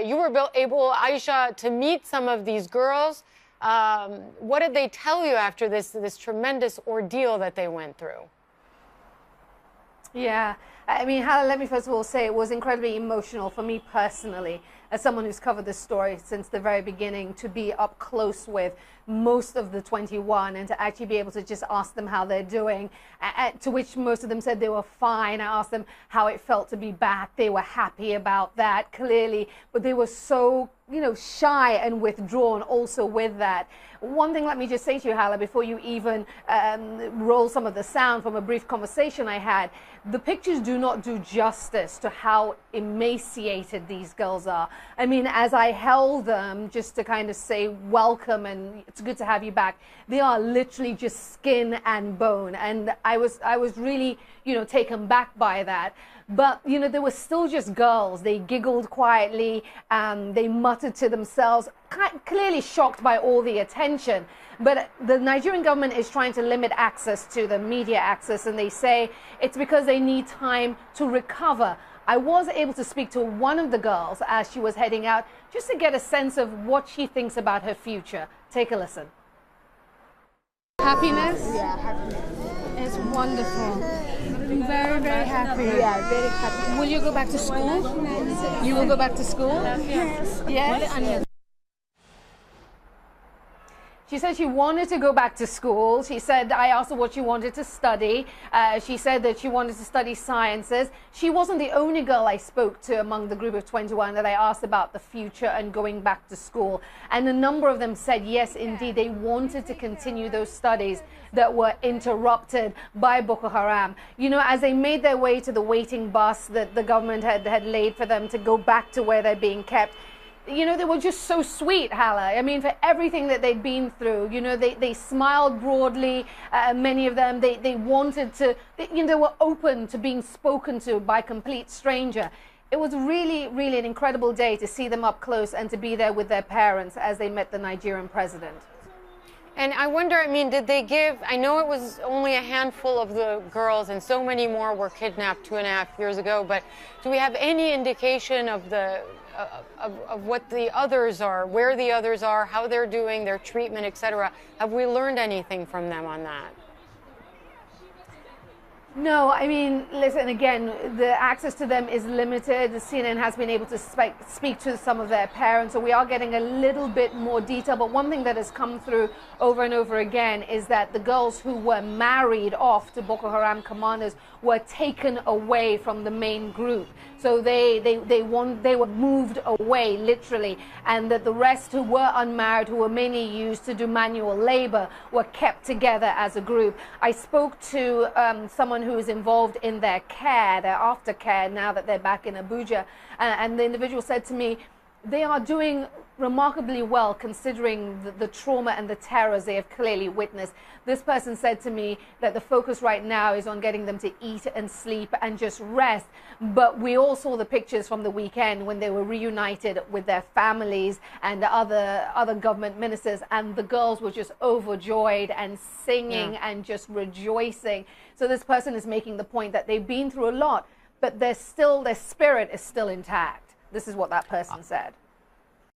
You were able, Aisha, to meet some of these girls. What did they tell you after this tremendous ordeal that they went through? Yeah, I mean, Hala, let me first of all say it was incredibly emotional for me personally, as someone who's covered this story since the very beginning, to be up close with most of the 21 and to actually be able to just ask them how they're doing, to which most of them said they were fine. I asked them how it felt to be back. They were happy about that, clearly, but they were so, you know, shy and withdrawn also with that. One thing, let me just say to you, Hala, before you even roll some of the sound from a brief conversation I had, the pictures do not do justice to how emaciated these girls are. I mean, as I held them just to kind of say welcome and it's good to have you back, they are literally just skin and bone. And I was really, you know, taken back by that. But, you know, they were still just girls. They giggled quietly, they muttered to themselves, clearly shocked by all the attention. But the Nigerian government is trying to limit access to the media access, and they say it's because they need time to recover. I was able to speak to one of the girls as she was heading out, just to get a sense of what she thinks about her future. Take a listen. Happiness? Yeah, happiness. It's wonderful. Very, very happy. Yeah, very happy. Will you go back to school? You will go back to school? Yes. Yes? She said she wanted to go back to school. She said, I asked her what she wanted to study. She said that she wanted to study sciences. She wasn't the only girl I spoke to among the group of 21 that I asked about the future and going back to school. And a number of them said, yes, indeed, they wanted to continue those studies that were interrupted by Boko Haram. You know, as they made their way to the waiting bus that the government had laid for them to go back to where they're being kept, you know, they were just so sweet, Hala. I mean, for everything that they'd been through, you know, they smiled broadly. Many of them, they wanted to, you know, they were open to being spoken to by a complete stranger. It was really, really an incredible day to see them up close and to be there with their parents as they met the Nigerian president. And I wonder, I mean, did they give, I know it was only a handful of the girls and so many more were kidnapped 2.5 years ago, but do we have any indication of the of what the others are, where the others are, how they're doing, their treatment, etc.? Have we learned anything from them on that? No, I mean, listen, again, the access to them is limited. The CNN has been able to speak to some of their parents, so we are getting a little bit more detail. But one thing that has come through over and over again is that the girls who were married off to Boko Haram commanders were taken away from the main group. So they were moved away, literally, and that the rest who were unmarried, who were mainly used to do manual labor, were kept together as a group. I spoke to someone who is involved in their care, their aftercare, now that they're back in Abuja, and the individual said to me, they are doing remarkably well considering the trauma and the terrors they have clearly witnessed. This person said to me that the focus right now is on getting them to eat and sleep and just rest. But we all saw the pictures from the weekend when they were reunited with their families and other government ministers, and the girls were just overjoyed and singing and just rejoicing. So this person is making the point that they've been through a lot, but their spirit is still intact. This is what that person said.